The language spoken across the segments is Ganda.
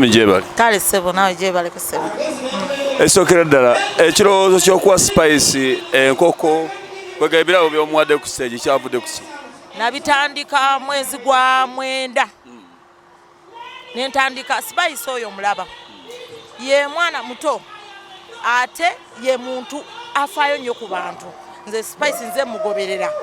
Mijebale. Kale sebo nawe jebale ko sebo. Esokera ddala ekirowoozo ky'okuwa Spice enkoko kwegabirawo by'omuwadde ku stage kyavudde ku ki? Nabitandika mwezi gwa mwenda. Nentandika Spice oyo mulaba. Ye mwana muto ate ye muntu afaayo nnyo ku bantu. Nze Spice nze mugoberera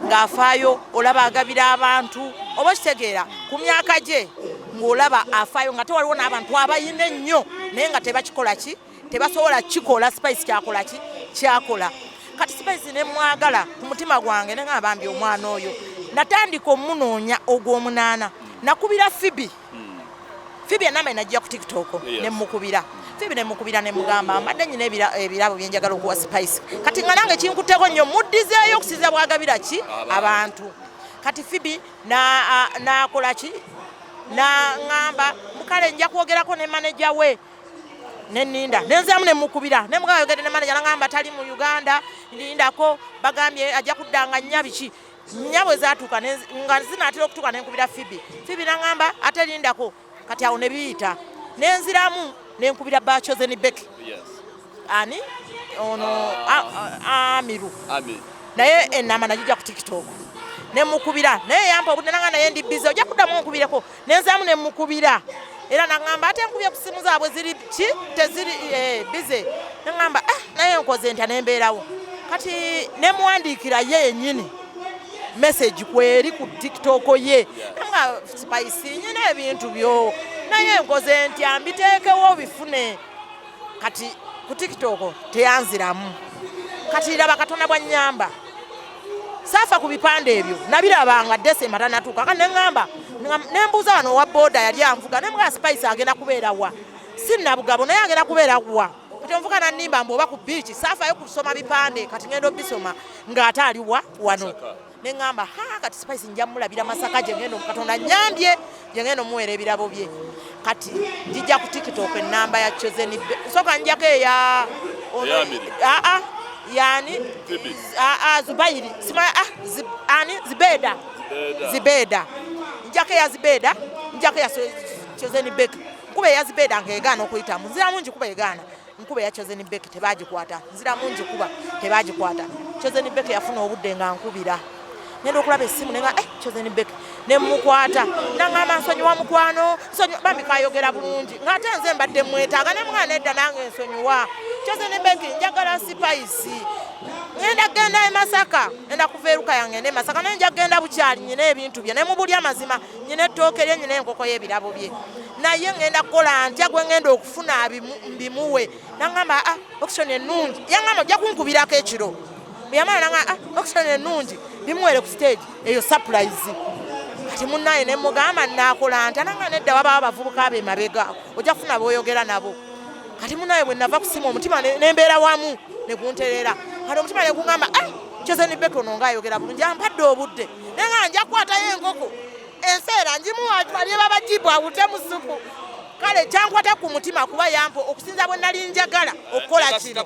ng'afaayo olaba agabira abantu oba kitegeera ku myaka gye ng'olaba afaayo nga tewaliwo n'abantu abayine nnyo naye nga tebakikola ki tebasobola kikola Spice kyakola ki kyakola kati Spice ne mwagala ku mutima gwange ne ng'abambi omwana oyo natandika omunoonya ogw'omunaana nakubira Fibi enamba najja ku TikTok ne mukubira Fibi ne mukubira ne mugamba mbadde nyina ebirabo byenjagala okuwa Spice kati nga nange kinkuteko nnyo muddizeeyo okusiza bwagabira ki abantu kati Fibi nakola ki na ngamba mukale nja kwogerako ne manager we neninda nenzamu ne mukubira ne mugaba yogede ne manager ngamba tali mu Uganda ndindako bagambye ajja kuddanga nyabiki nyabwe zatuka nga zinatira okutuka ne nkubira Fibi ngamba ate lindako kati awo ne biyita nenziramu ne nkubira Chosen Becky ani ono Amiru naye enama najja ku TikTok ne mukubira naye yampa obudde nanga naye ndi busy ojja kuddamu nkubireko nenzamu ne mukubira era nangamba ate nkubye ku simu zaabwe ziri ki teziri busy nangamba naye nkoze ntya nembeerawo kati ne muwandiikira ye yennyini message kweri ku TikTok ye nga Spice nyina ebintu byo naye nkoze ntya mbiteekewo bifune kati ku TikTok teyanziramu kati laba Katonda bwa nnyamba safa ku bipande ebyo nabirabanga December tanatuuka kandi ngamba nembuuza wano wa boda yali anvuga ne mga Spice agenda kubeera wa sinnabugabo naye agenda kubeera wa kati onvuga nannimba mbu oba ku beach safa yo kusoma bipande kati ngendo bisoma ng'ate ali wano ne ngamba kati Spice nja mulabira Masaka gye ngendo Katonda nyambye gye ngendo muwera ebirabo bye kati njija ku TikTok enamba ya Chosen soka njako eya yani Zubairi sima ani Zibeda njake ya Zibeda njake ya Chosen Becky kube ya Zibeda ngegana okuyita muzira mungi kuba egana nkube ya Chosen Becky tebagikwata nzira mungi kuba tebagikwata Chosen Becky yafuna obudde nga nkubira nendo okulaba essimu nenga Chosen Becky ne mukwata nangamba nsonyiwa mukwano nsonyiwa bambi kayogera bulungi ng'ate nze mbadde mwetaaga ne mwana edda nange nsonyiwa Chosen Becky njagala Spice ngenda genda Masaka enda kuveruka yange ne Masaka nenja genda bukyali nyine ebintu bye ne mubuli amazima nyine ettooke lye nyine enkoko y'ebirabo bye naye ngenda kukola ntya gwe ngenda okufuna bimuwe nangamba auction ennungi yangamba ojja kunkubirako ekiro yamala nanga auction ennungi bimuwere ku stage eyo surprise kati munnaye ne mugamba nakola ntya nanga nedda waba abavubuka abe mabega ojja kufuna boyogera nabo kati munnaye bwe nava kusima omutima nembeera wamu ne kunterera kati omutima ne kungamba Chosen Becky ono ng'ayogera bulungi ampadde obudde nenga nja kukwatayo enkoko enseera njimuwa balye babajibu awute mu supu kale kyankwata ku mutima kuba yampo okusinza bwe nali njagala okukola kino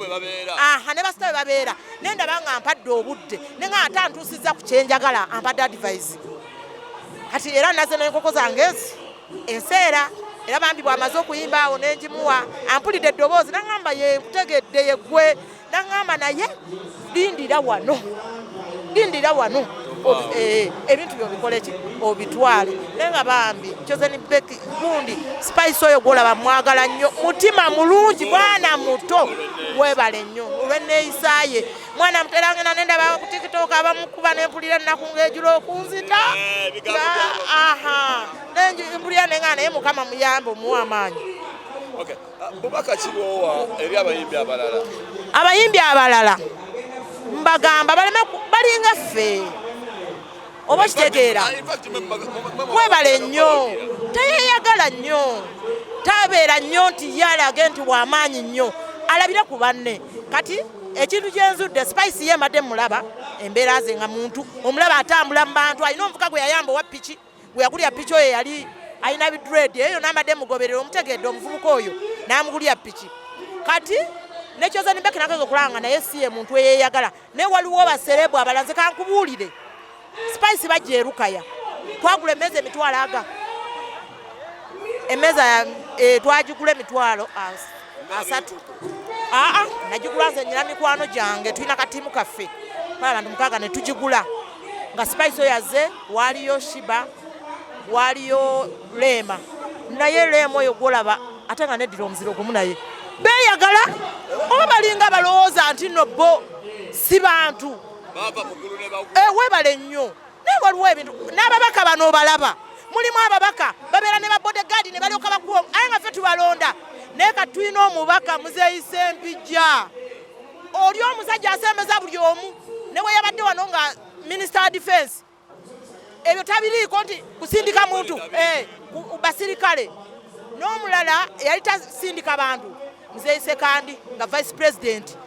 ne basitabe babeera nendaba nga ampadde obudde nenga ate antuusizza ku kyenjagala ampadde advice kati era naze n'enkoko zange enseera era bambi bw'amaze okuyimba awo nenjimuwa ampulidde eddoboozi nangamba ye nkutegedde yeggwe nangamba naye lindira wano ebintu byobikole ki obitwale nenga bambi Chosen Becky gundi Spice oyo gwolaba mwagala nnyo mutima mulungi mwana muto webale nnyo olweneeyisaaye mwana muterangena nendaba ku TikTok abamukuba nempulira ennaku ng'ejulo okunzita nempulira nenga naye Mukama muyambe omuwa amaanyi bubaka kibowa eri abayimbi abalala mbagamba balinga ffe oba kitegeera webale nnyo teyeyagala nnyo tabeera nnyo nti yalage nti w'amaanyi nnyo alabira ku banne kati ekintu kyenzudde Spice ye mbadde mulaba embeera ze nga muntu omulaba atambula mu bantu alina omuvuka gwe yayamba owa piki gwe yagulya piki oyo yali alina bidred eyo nambadde mugoberera omutegedde omuvubuka oyo n'amugulya piki kati ne Chosen Becky nakaza okulanga naye si ye muntu eyeyagala naye waliwo baserebu abalanze kankubuulire Spice bajja erukaya twagula emmeeza emitwalo aga emmeeza twagigula emitwalo 3. Nagigula nze nyina mikwano gyange tulina katiimu kaffe abantu 6 ne tugigula nga Spice yazze waliyo Shiba waliyo Lema naye Lema oyo gwolaba ate nga neddira omuziro gumu naye beeyagala oba balinga balowooza nti nno bo si bantu weebale nnyo naye waliwo ebintu n'ababaka bano balaba mulimu ababaka babeera ne babodegaadi ne balyoka bakuwa aye nga ffe tubalonda naye ka tulina omubaka Muzeeyi Ssempijja oli omusajja asembeza buli omu ne bwe yabadde wano nga Minister wa Defense ebyo tabiriiko nti kusindika muntu basirikale n'omulala yali tasindika bantu Muzeeyi Sekandi nga Vice President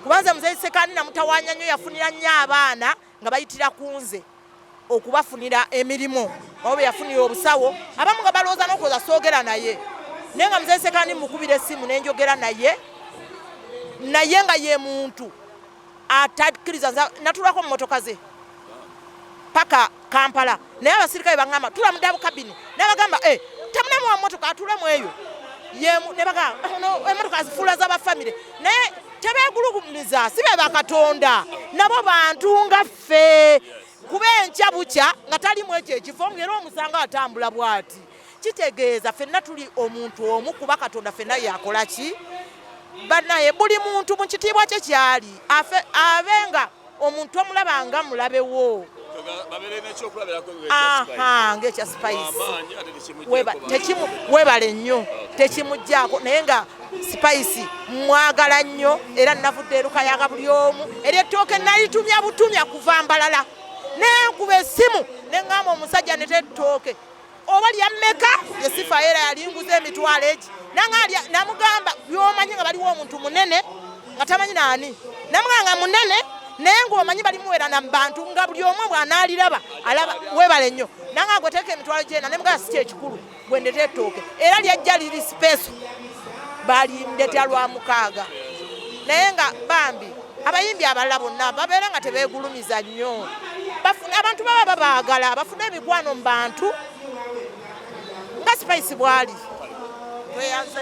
kubanza Muzeeyi Sekandi namutawaanya nnyo yafunira nnyo abaana nga bayitira ku nze okubafunira emirimu oba yafunira obusawo abamu nga balowooza n'okuza soogera naye naye nga Muzeeyi Sekandi mukubira essimu nenjogera naye nga ye muntu atakkiriza natulako mu motoka ze paka Kampala naye abasirikale baŋŋamba tula mu dabu kabini nabagamba temunemu wa motoka atulemu eyo ne bagamba emotoka zifuula z'abafamire naye tebeegulumiza si be bakatonda nabo bantu nga ffe kuba enkya bukya nga talimu ekyo ekifo ng'era omusanga atambula bw'ati kitegeeza ffenna tuli omuntu omu kuba Katonda ffenna yakola ki bannaye buli muntu mu kitiibwa kye kyali abenga omuntu omulaba nga mulabewo ng'ekya Spice weebale nnyo tekimuggyako naye nga Spice mwagala nnyo era navudde erukayaga buli omu ery'ettooke nalitumya butumya kuva Mbalala nenkuba essimu neŋŋamba omusajja netettooke oba lyammeka yesifa era yalinguza emitwalo egi namugamba byomanyi nga baliwo omuntu munene nga tamanyi naani namugamba munene naye ng'omanyi balimuwera na bantu nga buli omu bw'anaaliraba alaba weebale nnyo nanga gwe teeka emitwalo gyena ne mugamba si kyekikulu gwe ndeta ettooke era lyajja liri sipeeso balimndetera lwa 6 naye nga bambi abayimbi abalala bonna babeera nga tebeegulumiza nnyo abantu baba babaagala bafune emikwano mu bantu nga Spice bw'ali tweyanze